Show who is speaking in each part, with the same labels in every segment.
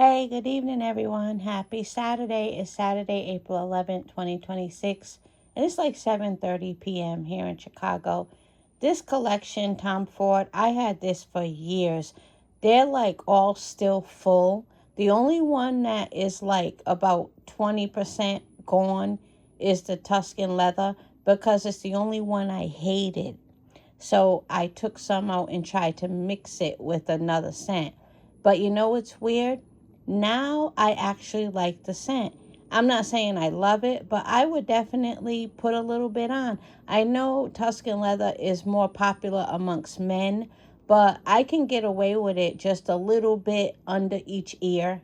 Speaker 1: Hey, good evening, everyone. Happy Saturday. It's Saturday, April 11th, 2026. And it's like 7:30 p.m. here in Chicago. This collection, Tom Ford, I had this for years. They're like all still full. The only one that is like about 20% gone is the Tuscan leather because it's the only one I hated. So I took some out and tried to mix it with another scent. But you know what's weird? Now I actually like the scent. I'm not saying I love it, but I would definitely put a little bit on. I know Tuscan leather is more popular amongst men, but I can get away with it just a little bit under each ear.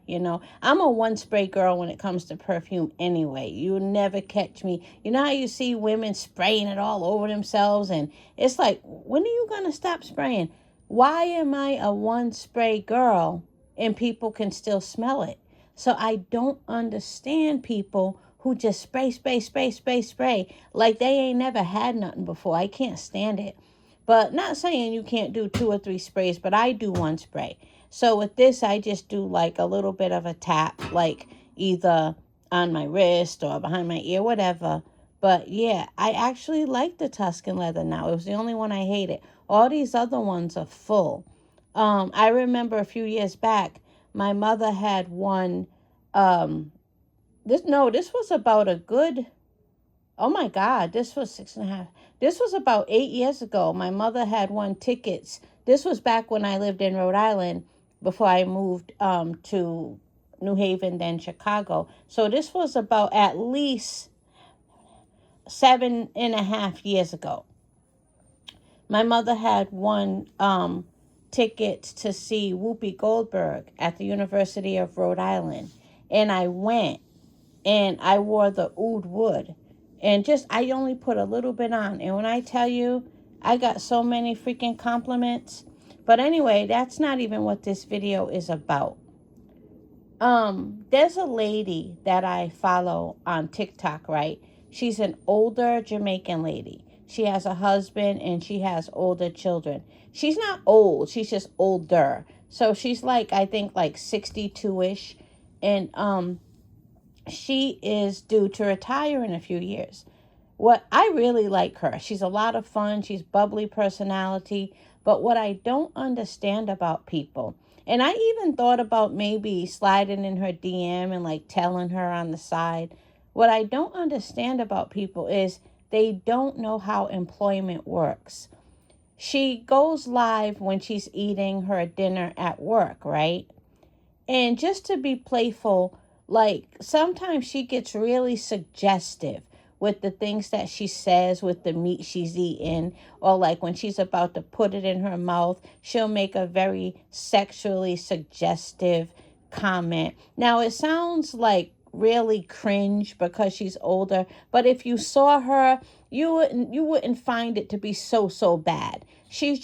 Speaker 1: I'm a one spray girl when it comes to perfume anyway. You never catch me. You know how you see women spraying it all over themselves, and it's like, when are you going to stop spraying? Why am I a one spray girl and people can still smell it? So I don't understand people who just spray, spray, spray, spray, spray like they ain't never had nothing before. I can't stand it. But not saying you can't do 2 or 3 sprays, but I do one spray. So with this, I just do like a little bit of a tap, like either on my wrist or behind my ear, whatever. But yeah, I actually like the Tuscan leather now. It was the only one I hated. All these other ones are full. I remember a few years back, my mother had one. Um, this was about a good. Oh my God, this was 6.5. This was about 8 years ago. My mother had won tickets. This was back when I lived in Rhode Island before I moved to New Haven, then Chicago. So this was about at least 7.5 years ago. My mother had won tickets to see Whoopi Goldberg at the University of Rhode Island. And I went and I wore the oud wood. And just, I only put a little bit on. And when I tell you, I got so many freaking compliments. But anyway, that's not even what this video is about. There's a lady that I follow on TikTok, right? She's an older Jamaican lady. She has a husband and she has older children. She's not old, she's just older. So she's like, I think like 62-ish. And she is due to retire in a few years. What I really like her. She's a lot of fun. She's bubbly personality. But what I don't understand about people, and I even thought about maybe sliding in her DM and like telling her on the side. What I don't understand about people is they don't know how employment works. She goes live when she's eating her dinner at work, right? And just to be playful, like sometimes she gets really suggestive with the things that she says with the meat she's eating, or like when she's about to put it in her mouth, she'll make a very sexually suggestive comment. Now, it sounds like really cringe because she's older, but if you saw her, you wouldn't find it to be so bad. She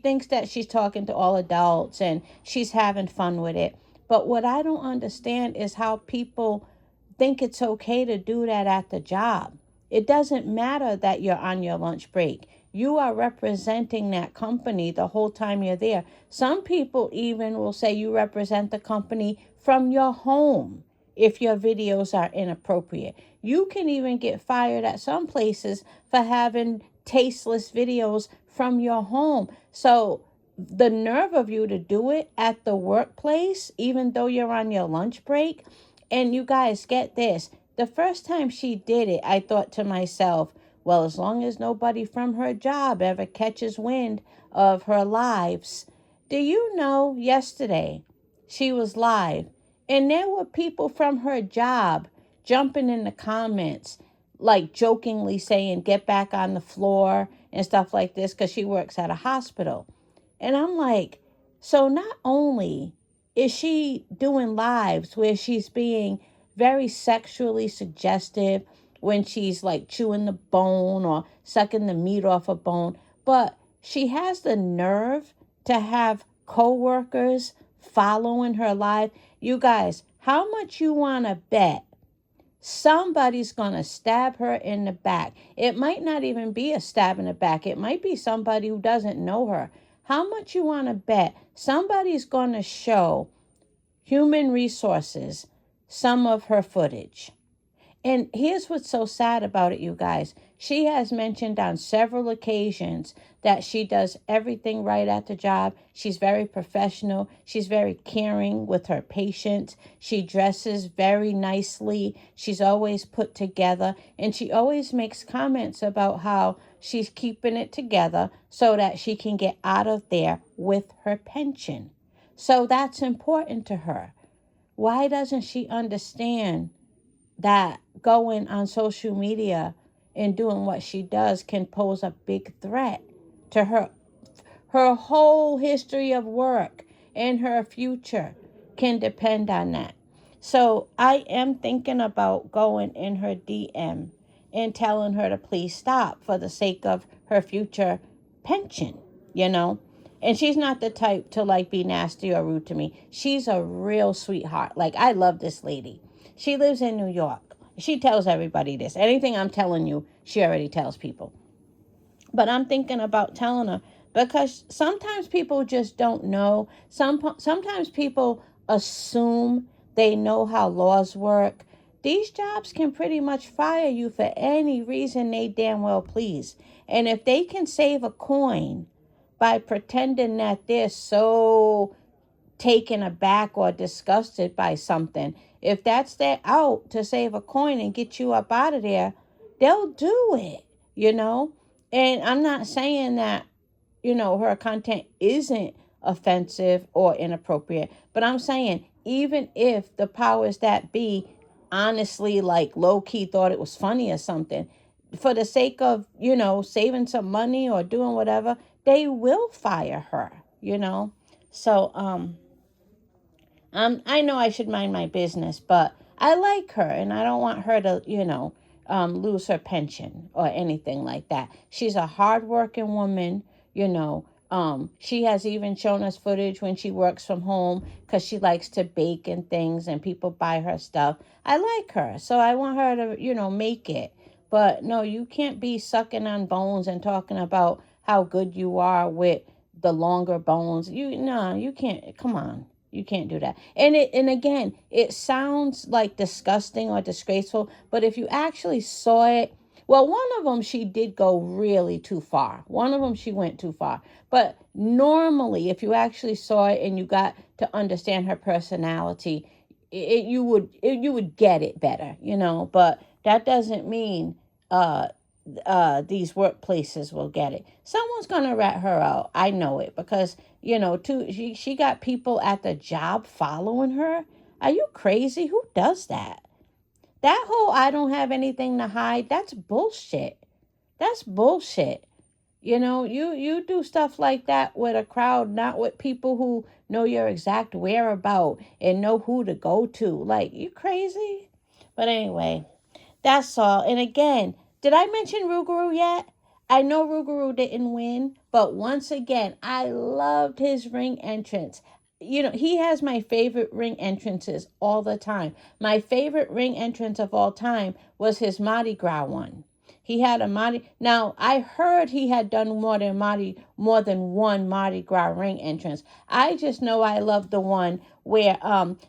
Speaker 1: thinks that she's talking to all adults and she's having fun with it. But what I don't understand is how people think it's okay to do that at the job. It doesn't matter that you're on your lunch break. You are representing that company the whole time you're there. Some people even will say you represent the company from your home if your videos are inappropriate. You can even get fired at some places for having tasteless videos from your home. So the nerve of you to do it at the workplace, even though you're on your lunch break. And you guys, get this. The first time she did it, I thought to myself, well, as long as nobody from her job ever catches wind of her lives. Do you know, yesterday she was live and there were people from her job jumping in the comments, like jokingly saying, get back on the floor and stuff like this, because she works at a hospital. And I'm like, so not only is she doing lives where she's being very sexually suggestive when she's like chewing the bone or sucking the meat off a bone, but she has the nerve to have coworkers following her live. You guys, how much you want to bet somebody's going to stab her in the back? It might not even be a stab in the back. It might be somebody who doesn't know her. How much you want to bet somebody's going to show human resources some of her footage. And here's what's so sad about it, you guys. She has mentioned on several occasions that she does everything right at the job. She's very professional. She's very caring with her patients. She dresses very nicely. She's always put together. And she always makes comments about how she's keeping it together so that she can get out of there with her pension. So that's important to her. Why doesn't she understand that going on social media and doing what she does can pose a big threat to her whole history of work and her future can depend on that. So I am thinking about going in her DM and telling her to please stop for the sake of her future pension, you know. And she's not the type to like be nasty or rude to me. She's a real sweetheart. Like, I love this lady. She lives in New York. She tells everybody this. Anything I'm telling you, she already tells people. But I'm thinking about telling her because sometimes people just don't know. Sometimes people assume they know how laws work. These jobs can pretty much fire you for any reason they damn well please. And if they can save a coin by pretending that they're so taken aback or disgusted by something, if that's their out to save a coin and get you up out of there, they'll do it, you know? And I'm not saying that, her content isn't offensive or inappropriate, but I'm saying even if the powers that be honestly, like, low-key thought it was funny or something, for the sake of, saving some money or doing whatever, they will fire her, So, I know I should mind my business, but I like her and I don't want her to, lose her pension or anything like that. She's a hardworking woman, She has even shown us footage when she works from home because she likes to bake and things and people buy her stuff. I like her, so I want her to, make it. But no, you can't be sucking on bones and talking about how good you are with the longer bones. You can't. Come on. You can't do that. And again, it sounds like disgusting or disgraceful, but if you actually saw it, well, one of them she did go really too far. One of them she went too far. But normally, if you actually saw it and you got to understand her personality, you would get it better, But that doesn't mean these workplaces will get it. Someone's gonna rat her out. I know it because she got people at the job following her. Are you crazy? Who does that? That whole I don't have anything to hide, that's bullshit. That's bullshit. You do stuff like that with a crowd, not with people who know your exact whereabout and know who to go to. Like, you crazy? But anyway, that's all. And again, did I mention ROUGAROU yet? I know ROUGAROU didn't win, but once again, I loved his ring entrance. He has my favorite ring entrances all the time. My favorite ring entrance of all time was his Mardi Gras one. He had a Mardi. Now, I heard he had done more than one Mardi Gras ring entrance. I just know I love the one where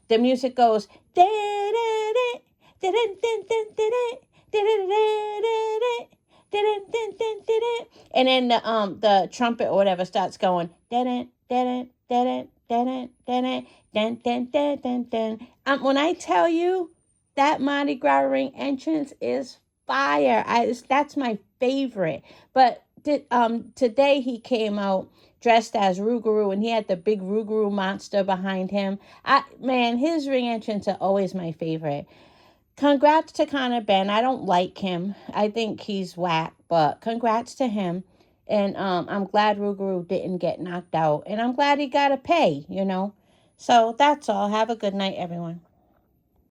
Speaker 1: the music goes da da da da da da da and then the trumpet or whatever starts going. When I tell you that Mardi Gras ring entrance is fire, that's my favorite. But today he came out dressed as ROUGAROU and he had the big ROUGAROU monster behind him. His ring entrance are always my favorite. Congrats to Connor Ben. I don't like him. I think he's whack, but congrats to him. And I'm glad ROUGAROU didn't get knocked out. And I'm glad he got a pay, So that's all. Have a good night, everyone.